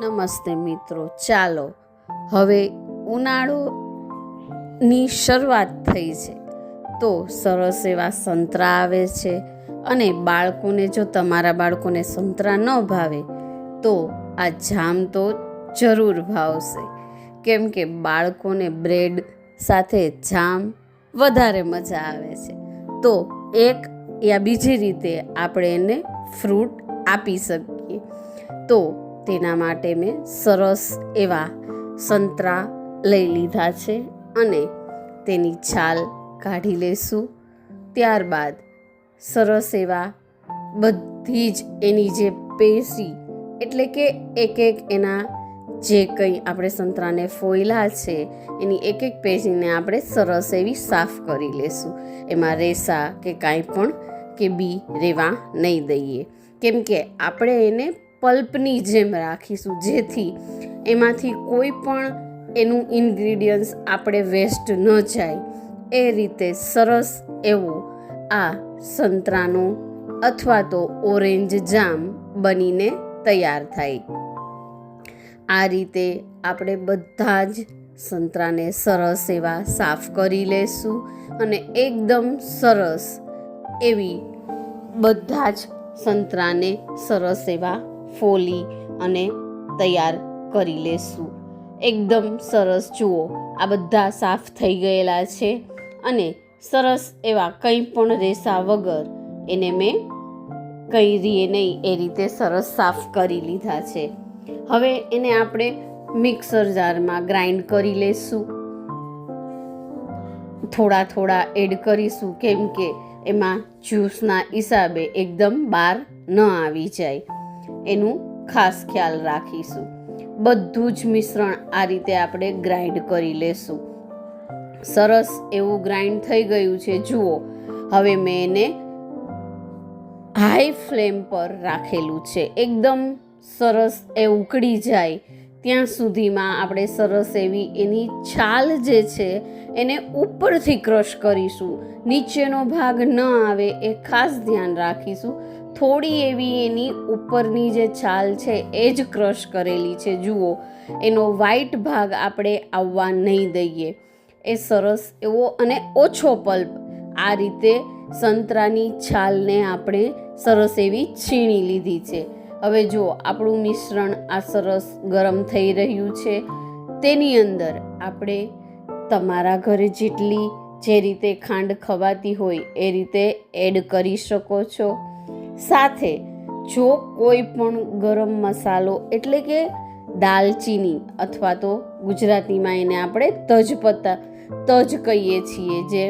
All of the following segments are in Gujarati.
નમસ્તે મિત્રો, ચાલો હવે ઉનાળોની શરૂઆત થઈ છે તો સરસ એવા સંતરા આવે છે. અને બાળકોને, જો તમારા બાળકોને સંતરા ન ભાવે તો આ જામ તો જરૂર ભાવશે, કેમ કે બાળકોને બ્રેડ સાથે જામ વધારે મજા આવે છે. તો એક યા બીજી રીતે આપણે એને ફ્રૂટ આપી શકીએ. તો તેના માટે મેં સરસ એવા સંતરા લઈ લીધા છે અને તેની છાલ કાઢી લેશું. ત્યારબાદ સરસ એવા બધી જ એની જે પેશી, એટલે કે એક એક એના જે કંઈ આપણે સંતરાને ફોયલા છે એની એક એક પેશીને આપણે સરસ એવી સાફ કરી લેશું. એમાં રેસા કે કાંઈ પણ કે બી રેવા નહીં દઈએ, કેમ કે આપણે એને પલ્પની જેમ રાખીશું, જેથી એમાંથી કોઈ પણ એનું ઇન્ગ્રીડિયન્ટ્સ આપણે વેસ્ટ ન જાય. એ રીતે સરસ એવું આ સંતરાનો અથવા તો ઓરેન્જ જામ બનીને તૈયાર થાય. આ રીતે આપણે બધા જ સંતરાને સરસ એવા સાફ કરી લેશું અને એકદમ સરસ એવી બધા જ સંતરાને સરસ એવા ફોલી અને તૈયાર કરી લેશું. એકદમ સરસ, જુઓ આ બધા સાફ થઈ ગયેલા છે અને સરસ એવા કંઈ પણ રેસા વગર એને મેં કંઈ રીએ નહીં એ રીતે સરસ સાફ કરી લીધા છે. હવે એને આપણે મિક્સર જારમાં ગ્રાઇન્ડ કરી લેશું. થોડા થોડા એડ કરીશું, કેમ કે એમાં જ્યુસના હિસાબે એકદમ બહાર ન આવી જાય, એનું ખાસ ખ્યાલ રાખીશું. બધું જ મિશ્રણ આ રીતે આપણે ગ્રાઇન્ડ કરી લેશું. સરસ એવું ગ્રાઇન્ડ થઈ ગયું છે, જુઓ. હવે મેં એને હાઈ ફ્લેમ પર રાખેલું છે. એકદમ સરસ એ ઉકળી જાય ત્યાં સુધીમાં આપણે સરસ એવી એની છાલ જે છે એને ઉપરથી ક્રશ કરીશું. નીચેનો ભાગ ન આવે એ ખાસ ધ્યાન રાખીશું. થોડી એવી એની ઉપરની જે છાલ છે એ જ ક્રશ કરેલી છે, જુઓ. એનો વ્હાઈટ ભાગ આપણે આવવા નહીં દઈએ. એ સરસ એવો અને ઓછો પલ્પ આ રીતે સંતરાની છાલને આપણે સરસ એવી છીણી લીધી છે. હવે જો આપણું મિશ્રણ આ સરસ ગરમ થઈ રહ્યું છે, તેની અંદર આપણે તમારા ઘરે જેટલી જે રીતે ખાંડ ખવાતી હોય એ રીતે એડ કરી શકો છો. સાથે જો કોઈ પણ ગરમ મસાલો, એટલે કે દાલચીની અથવા તો ગુજરાતીમાં એને આપણે તજ કહીએ છીએ, જે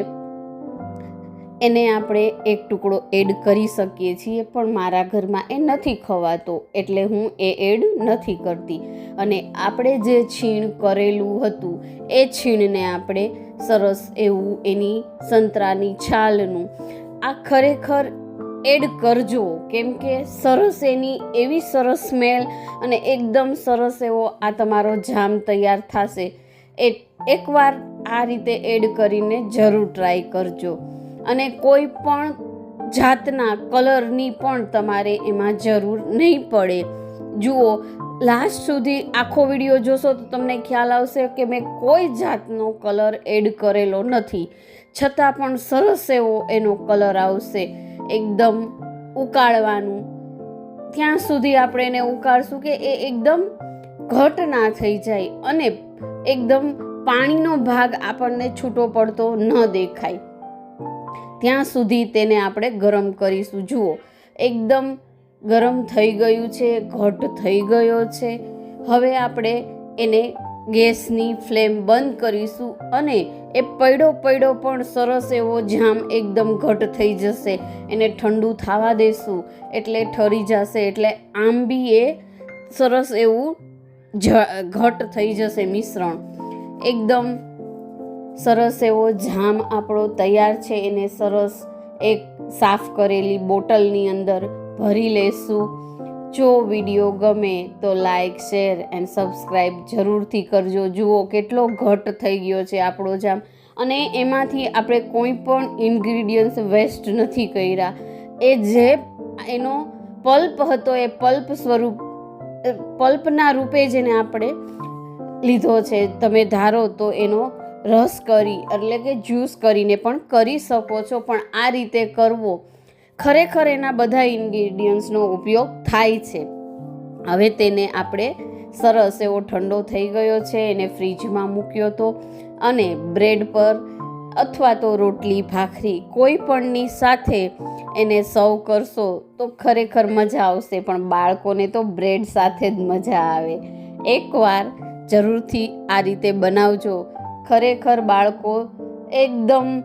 એને આપણે એક ટુકડો એડ કરી શકીએ છીએ, પણ મારા ઘરમાં એ નથી ખવાતો એટલે હું એ એડ નથી કરતી. અને આપણે જે છીણ કરેલું હતું એ છીણને આપણે સરસ એવું એની સંતરાની છાલનું આ ખરેખર એડ કરજો, કેમ કે સરસ એની એવી સરસ સ્મેલ અને એકદમ સરસ એવો આ તમારો જામ તૈયાર થશે. એકવાર આ રીતે એડ કરીને જરૂર ટ્રાય કરજો. અને કોઈ પણ જાતના કલરની પણ તમારે એમાં જરૂર નહીં પડે. જુઓ, લાસ્ટ સુધી આખો વિડીયો જોશો તો તમને ખ્યાલ આવશે કે મેં કોઈ જાતનો કલર એડ કરેલો નથી, છતાં પણ સરસ એવો એનો કલર આવશે. એકદમ ઉકાળવાનું, ત્યાં સુધી આપણે એને ઉકાળશું કે એ એકદમ ઘટ ના થઈ જાય અને એકદમ પાણીનો ભાગ આપણને છૂટો પડતો ન દેખાય, ત્યાં સુધી તેને આપણે ગરમ કરીશું. જુઓ, એકદમ ગરમ થઈ ગયું છે, ઘટ થઈ ગયો છે. હવે આપણે એને ગેસની ફ્લેમ બંધ કરીશું અને એ પડ્યો પણ સરસ એવો જામ એકદમ ઘટ થઈ જશે. એને ઠંડુ થવા દેશું એટલે ઠરી જશે, એટલે આમ બી એ સરસ એવું ઘટ થઈ જશે મિશ્રણ. એકદમ સરસ એવો જામ આપણો તૈયાર છે. એને સરસ એક સાફ કરેલી બોટલની અંદર ભરી લેશું. જો વિડીયો ગમે તો લાઈક, શેર એન્ડ સબસ્ક્રાઈબ જરૂરથી કરજો. જુઓ કેટલો ઘટ થઈ ગયો છે આપણો જામ, અને એમાંથી આપણે કોઈ પણ ઇન્ગ્રીડિયન્ટ્સ વેસ્ટ નથી કર્યા. એ જે એનો પલ્પ હતો એ પલ્પ સ્વરૂપ પલ્પના રૂપે જેને આપણે લીધો છે. તમે ધારો તો એનો રસ કરી એટલે કે જ્યુસ કરીને પણ કરી શકો છો, પણ આ રીતે કરવો ખરેખર એના બધા ઇન્ગ્રીડિયન્ટ્સનો ઉપયોગ થાય છે. હવે તેને આપણે સરસ એવો ઠંડો થઈ ગયો છે, એને ફ્રીજમાં મૂક્યો હતો અને બ્રેડ પર અથવા તો રોટલી ભાખરી કોઈ પણની સાથે એને સર્વ કરશો તો ખરેખર મજા આવશે. પણ બાળકોને તો બ્રેડ સાથે જ મજા આવે. એકવાર જરૂરથી આ રીતે બનાવજો. ખરેખર બાળકો એકદમ,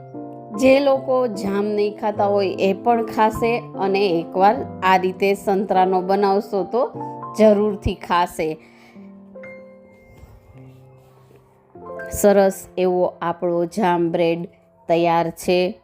જે લોકો જામ નહીં ખાતા હોય એ પણ ખાશે, અને એકવાર આ રીતે સંતરાનો બનાવશો તો જરૂરથી ખાશે. સરસ એવો આપણો જામ બ્રેડ તૈયાર છે.